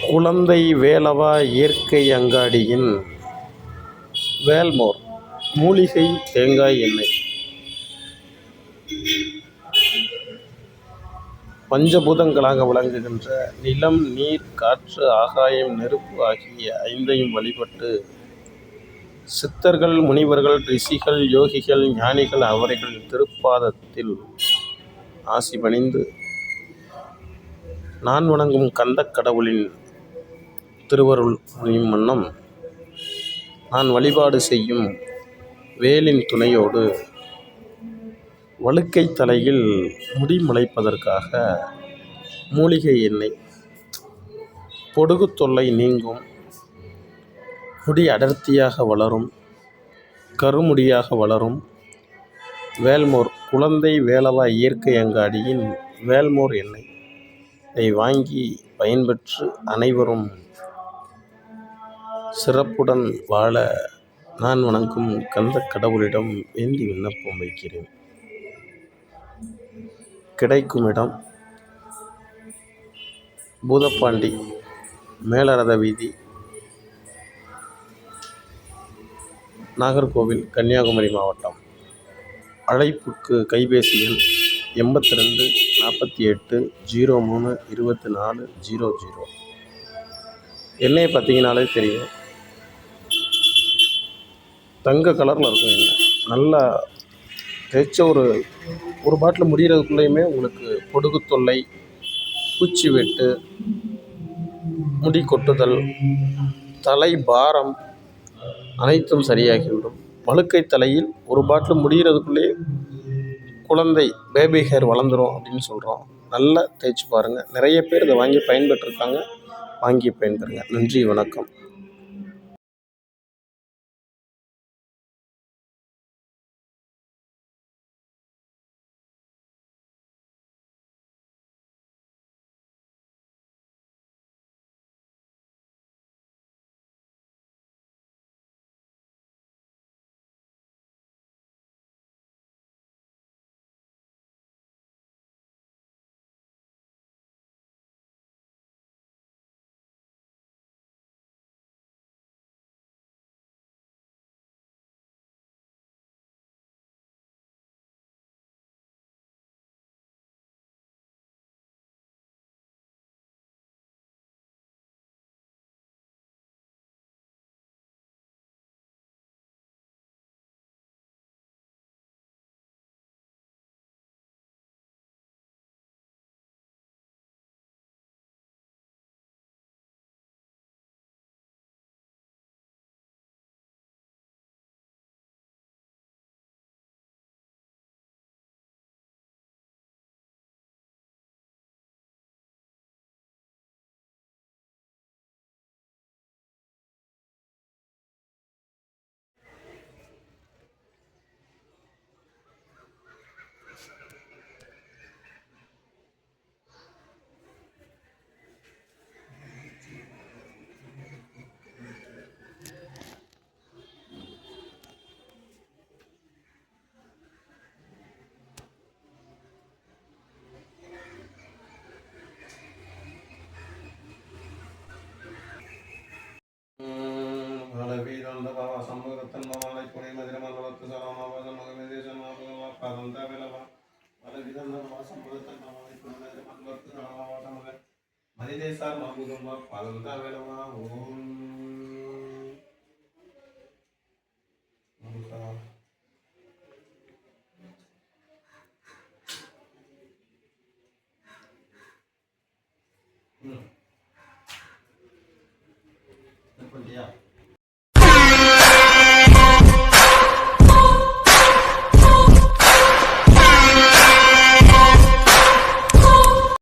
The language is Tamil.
குழந்தை வேலவா இயற்கை அங்காடியின் வேல்மோர் மூலிகை தேங்காய் எண்ணெய். பஞ்சபூதங்களாக விளங்குகின்ற நிலம், நீர், காற்று, ஆகாயம், நெருப்பு ஆகிய ஐந்தையும் வழிபட்டு சித்தர்கள், முனிவர்கள், ரிஷிகள், யோகிகள், ஞானிகள் அவர்கள் திருப்பாதத்தில் ஆசி பணிந்து நான் வணங்கும் கந்தக் கடவுளின் திருவருள் புரியும் வண்ணம் நான் வழிபாடு செய்யும் வேலின் துணையோடு வழுக்கை தலையில் முடி முளைப்பதற்காக மூலிகை எண்ணெய், பொடுகு தொல்லை நீங்கும், முடி அடர்த்தியாக வளரும், கருமுடியாக வளரும் வேல்மோர் குழந்தை வேலவா இயற்கை அங்காடியின் வேல்மோர் எண்ணெய் இதை வாங்கி பயன்பெற்று அனைவரும் சிறப்புடன் வாழ நான் வணங்கும் கந்தக் கடவுளிடம் வேண்டி விண்ணப்பம் வைக்கிறேன். கிடைக்கும் இடம் பூதப்பாண்டி, மேலரத வீதி, நாகர்கோவில், கன்னியாகுமரி மாவட்டம். அழைப்புக்கு கைபேசி எண் 82 48 03 24 00. எண்ணெயை பார்த்தீங்கனாலே தெரியும், தங்க கலரில் இருக்கும் எண்ணெய். நல்லா தேய்ச்ச ஒரு பாட்டில் முடிகிறதுக்குள்ளேயுமே உங்களுக்கு பொடுகு தொல்லை, பூச்சி வெட்டு, முடி கொட்டுதல், தலை பாரம் அனைத்தும் சரியாகிவிடும். வழுக்கை தலையில் ஒரு பாட்டில் முடிகிறதுக்குள்ளேயே குழந்தை பேபி ஹேர் வளர்ந்துடும் அப்படின்னு சொல்கிறோம். நல்லா தேய்ச்சி பாருங்கள். நிறைய பேர் இதை வாங்கி பயன்பெற்றிருக்காங்க. வாங்கி பயன்பெறுங்க. நன்றி, வணக்கம். மனிதேசார் மாபுதம் பாதந்தா வேலவா ஓ